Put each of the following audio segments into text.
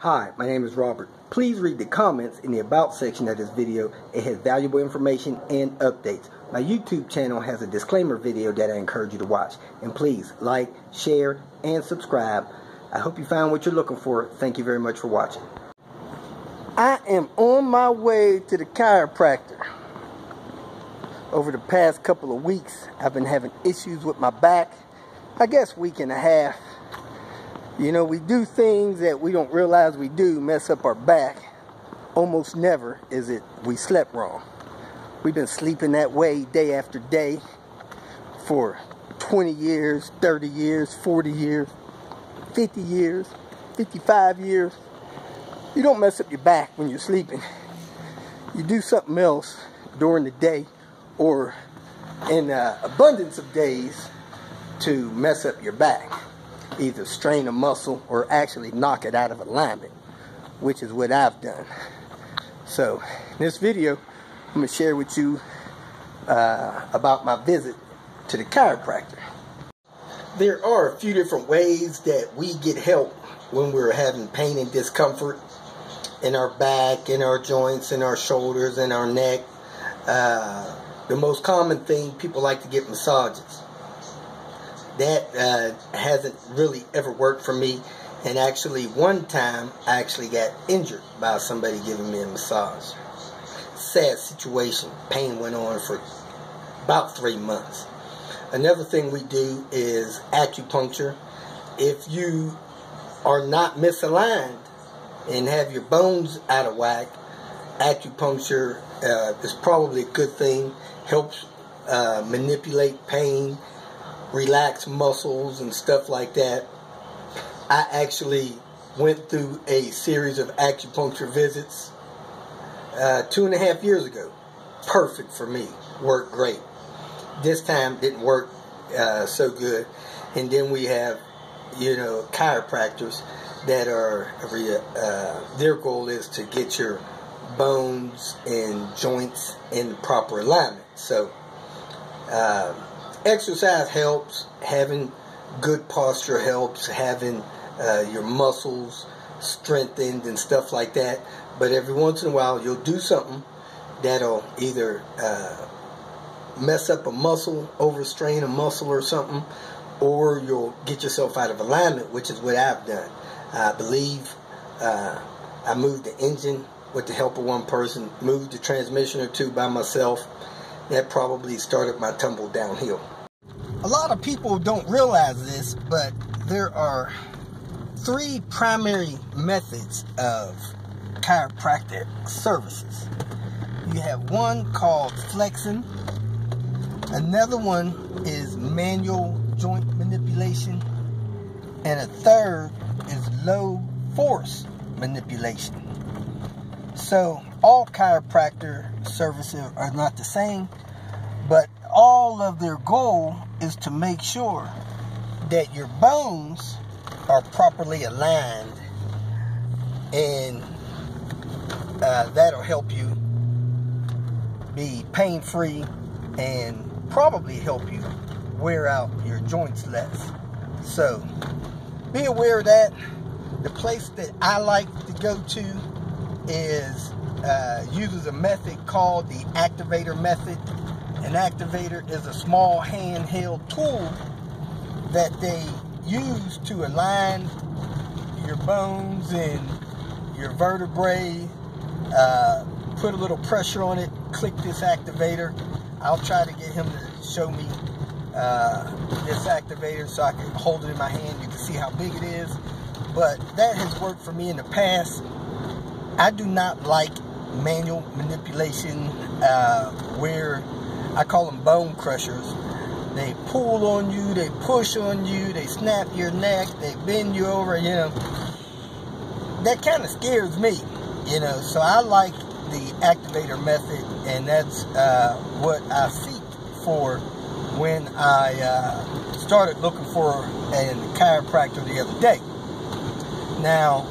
Hi, my name is Robert. Please read the comments in the About section of this video. It has valuable information and updates. My YouTube channel has a disclaimer video that I encourage you to watch. And please like, share, and subscribe. I hope you found what you're looking for. Thank you very much for watching. I am on my way to the chiropractor. Over the past couple of weeks, I've been having issues with my back. I guess week and a half. You know, we do things that we don't realize we do mess up our back. Almost never is it we slept wrong. We've been sleeping that way day after day for 20 years, 30 years, 40 years, 50 years, 55 years. You don't mess up your back when you're sleeping. You do something else during the day or in abundance of days to mess up your back. Either strain a muscle or actually knock it out of alignment, which is what I've done. So in this video, I'm going to share with you about my visit to the chiropractor. There are a few different ways that we get help when we're having pain and discomfort in our back, in our joints, in our shoulders, in our neck. The most common thing, people like to get massages. That hasn't really ever worked for me. And actually, one time, I actually got injured by somebody giving me a massage. Sad situation. Pain went on for about 3 months. Another thing we do is acupuncture. If you are not misaligned and have your bones out of whack, acupuncture is probably a good thing. Helps manipulate pain, relax muscles and stuff like that. I actually went through a series of acupuncture visits 2.5 years ago. Perfect for me. Worked great. This time didn't work so good. And then we have, you know, chiropractors that are their goal is to get your bones and joints in the proper alignment. So exercise helps, having good posture helps, having your muscles strengthened and stuff like that. But every once in a while, you'll do something that'll either mess up a muscle, overstrain a muscle or something, or you'll get yourself out of alignment, which is what I've done. I believe I moved the engine with the help of one person, moved the transmission or two by myself. That probably started my tumble downhill. A lot of people don't realize this, but there are 3 primary methods of chiropractic services. You have one called flexing, another one is manual joint manipulation, and a third is low force manipulation. So all chiropractor services are not the same, but all of their goal is to make sure that your bones are properly aligned, and that'll help you be pain-free and probably help you wear out your joints less. So be aware of that. The place that I like to go to is uses a method called the activator method. An activator is a small handheld tool that they use to align your bones and your vertebrae. Put a little pressure on it, click this activator. I'll try to get him to show me this activator so I can hold it in my hand. You can see how big it is. But that has worked for me in the past. I do not like manual manipulation where I call them bone crushers. They pull on you, they push on you, they snap your neck, they bend you over, you know. That kind of scares me, you know. So I like the activator method, and that's what I seek for when I started looking for a chiropractor the other day. Now,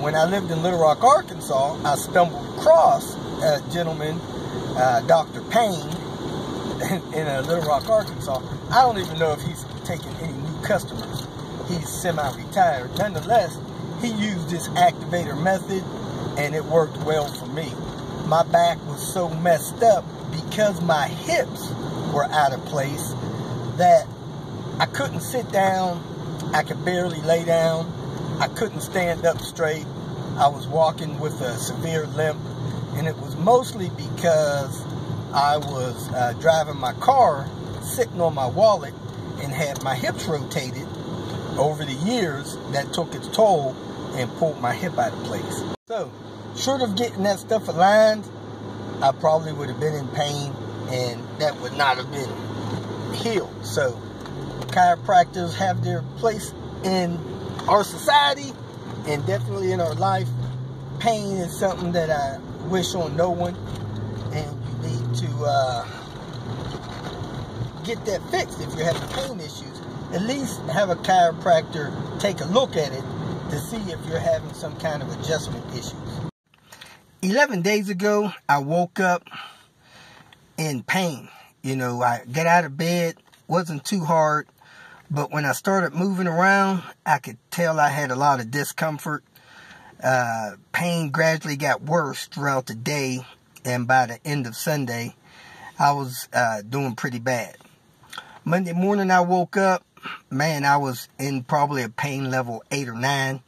when I lived in Little Rock, Arkansas, I stumbled across a gentleman, Dr. Payne, in Little Rock, Arkansas. I don't even know if he's taking any new customers. He's semi-retired. Nonetheless, he used this activator method, and it worked well for me. My back was so messed up because my hips were out of place that I couldn't sit down. I could barely lay down. I couldn't stand up straight. I was walking with a severe limp, and it was mostly because I was driving my car, sitting on my wallet, and had my hips rotated. Over the years, that took its toll and pulled my hip out of place. So, short of getting that stuff aligned, I probably would have been in pain, and that would not have been healed. So, chiropractors have their place in our society and definitely in our life. Pain is something that I wish on no one, and you need to get that fixed. If you're having pain issues, at least have a chiropractor take a look at it to see if you're having some kind of adjustment issues. 11 days ago, I woke up in pain. You know, I got out of bed, wasn't too hard, but when I started moving around, I could tell I had a lot of discomfort. Pain gradually got worse throughout the day, and by the end of Sunday, I was doing pretty bad. Monday morning, I woke up, man, I was in probably a pain level 8 or 9.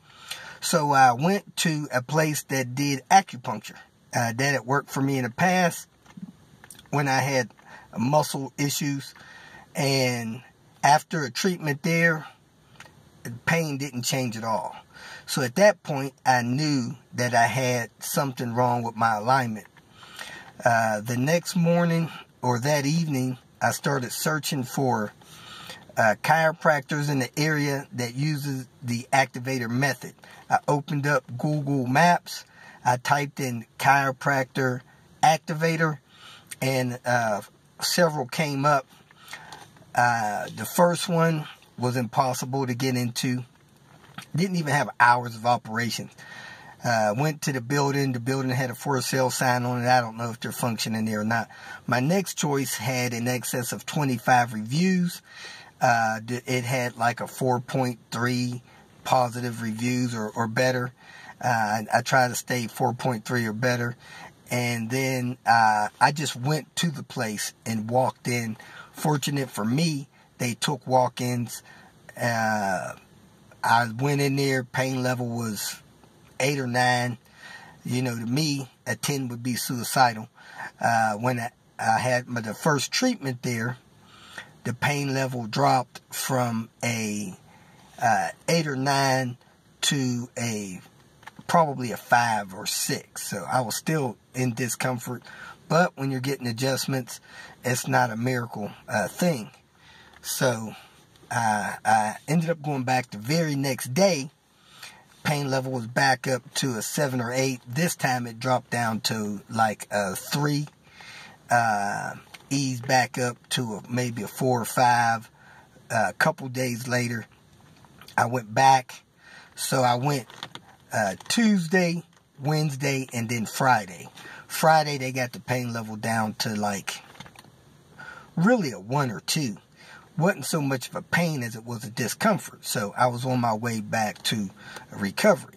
So I went to a place that did acupuncture. That had worked for me in the past when I had muscle issues. And after a treatment there, the pain didn't change at all. So at that point, I knew that I had something wrong with my alignment. The next morning or that evening, I started searching for chiropractors in the area that uses the activator method. I opened up Google Maps. I typed in chiropractor activator, and several came up. The first one was impossible to get into. Didn't even have hours of operation. Went to the building. The building had a for sale sign on it. I don't know if they're functioning there or not. My next choice had in excess of 25 reviews. It had like a 4.3 positive reviews or better. I try to stay 4.3 or better. And then I just went to the place and walked in. Fortunate for me, they took walk-ins. I went in there, pain level was 8 or 9. You know, to me, a 10 would be suicidal. When I had the first treatment there, the pain level dropped from a 8 or 9 to probably a 5 or 6. So I was still in discomfort. But when you're getting adjustments, it's not a miracle thing. So I ended up going back the very next day. Pain level was back up to a 7 or 8. This time it dropped down to like a 3. Eased back up to maybe a 4 or 5. A couple days later, I went back. So I went Tuesday, Wednesday, and then Friday. Friday, they got the pain level down to like really a 1 or 2. Wasn't so much of a pain as it was a discomfort. So I was on my way back to recovery.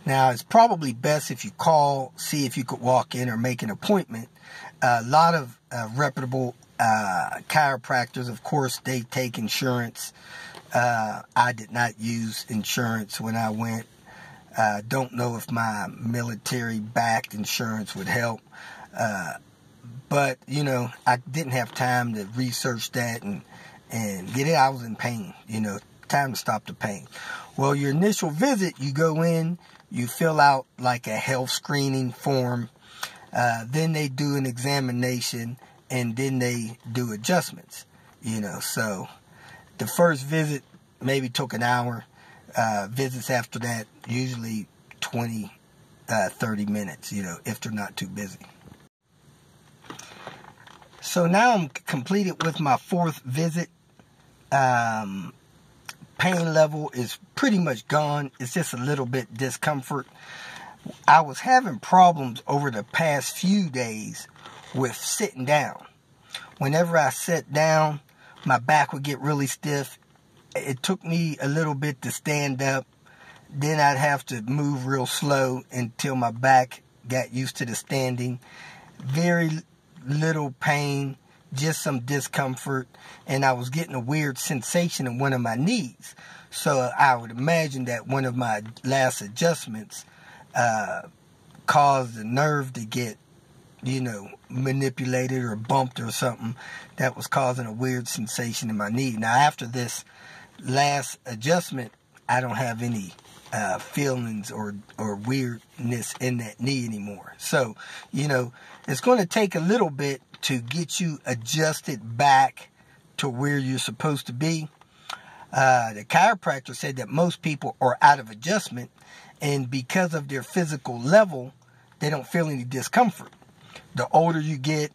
Now, it's probably best if you call, see if you could walk in or make an appointment. A lot of reputable chiropractors, of course, they take insurance. I did not use insurance when I went. Don't know if my military-backed insurance would help. But, you know, I didn't have time to research that and get it. I was in pain, you know, time to stop the pain. Well, your initial visit, you go in, you fill out like a health screening form. Then they do an examination, and then they do adjustments, you know. So the first visit maybe took an hour. Visits after that, usually 20, 30 minutes, you know, if they're not too busy. So now I'm completed with my 4th visit. Pain level is pretty much gone. It's just a little bit discomfort. I was having problems over the past few days with sitting down. Whenever I sat down, my back would get really stiff. It took me a little bit to stand up. Then I'd have to move real slow until my back got used to the standing. Very little pain, just some discomfort, and I was getting a weird sensation in one of my knees. So I would imagine that one of my last adjustments caused the nerve to get, manipulated or bumped or something that was causing a weird sensation in my knee. Now, after this last adjustment, I don't have any feelings or weirdness in that knee anymore. So, it's going to take a little bit to get you adjusted back to where you're supposed to be. The chiropractor said that most people are out of adjustment, and because of their physical level, they don't feel any discomfort. The older you get,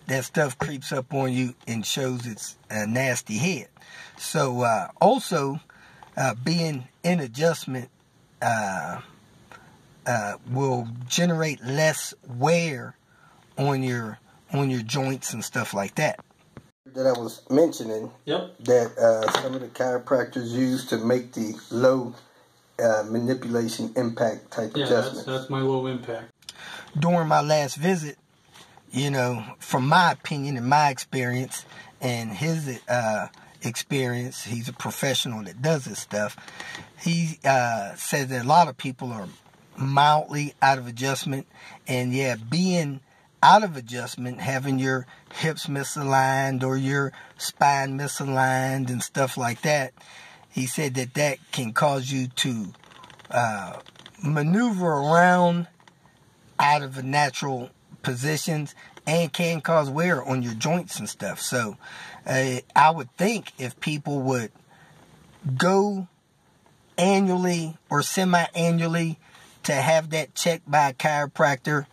that stuff creeps up on you and shows its nasty head. So also being in adjustment will generate less wear on your joints and stuff like that. That I was mentioning. Yep. That some of the chiropractors use to make the low manipulation impact type adjustments. That's my low impact. During my last visit, from my opinion and my experience and his experience, he's a professional that does this stuff. He said that a lot of people are mildly out of adjustment, and being out of adjustment, having your hips misaligned or your spine misaligned and stuff like that, he said that can cause you to maneuver around out of natural positions and can cause wear on your joints and stuff. So I would think if people would go annually or semi-annually to have that checked by a chiropractor,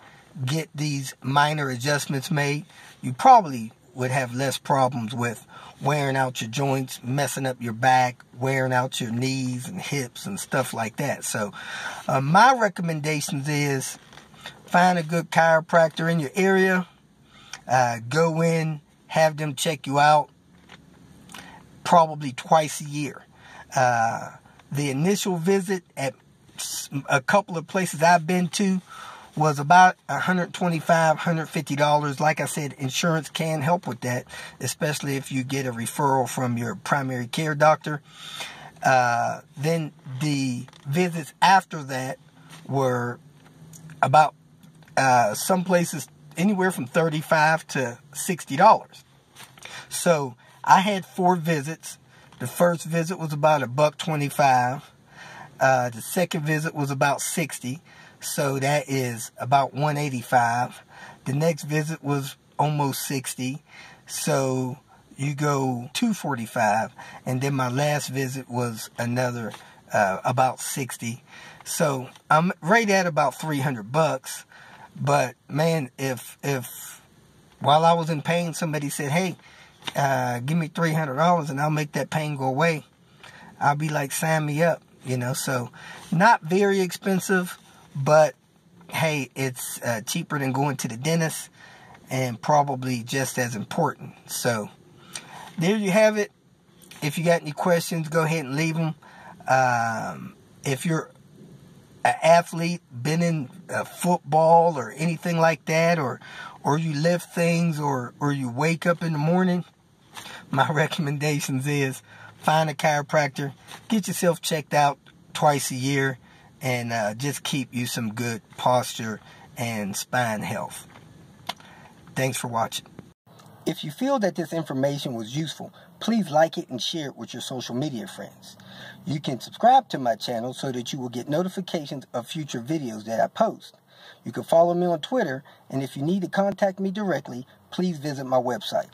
get these minor adjustments made, you probably would have less problems with wearing out your joints, messing up your back, wearing out your knees and hips and stuff like that. So my recommendations is find a good chiropractor in your area. Go in, have them check you out probably twice a year. The initial visit at a couple of places I've been to was about $125, $150. Like I said, insurance can help with that, especially if you get a referral from your primary care doctor. Then the visits after that were about some places anywhere from $35 to $60. So I had 4 visits. The first visit was about $125. The second visit was about $60. So that is about $185. The next visit was almost $60. So you go $245. And then my last visit was another about $60. So I'm right at about $300. But man, if while I was in pain, somebody said, "Hey, give me $300 and I'll make that pain go away," I'll be like, "Sign me up," So not very expensive, but hey, it's cheaper than going to the dentist, and probably just as important. So there you have it. If you got any questions, go ahead and leave them. If you're an athlete, been in football or anything like that, or you lift things, or you wake up in the morning, my recommendations is find a chiropractor, get yourself checked out twice a year, and just keep you some good posture and spine health. Thanks for watching. If you feel that this information was useful, please like it and share it with your social media friends. You can subscribe to my channel so that you will get notifications of future videos that I post. You can follow me on Twitter, and if you need to contact me directly, please visit my website.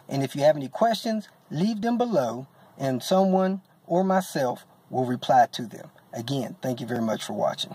And if you have any questions, leave them below, and someone or myself will reply to them. Again, thank you very much for watching.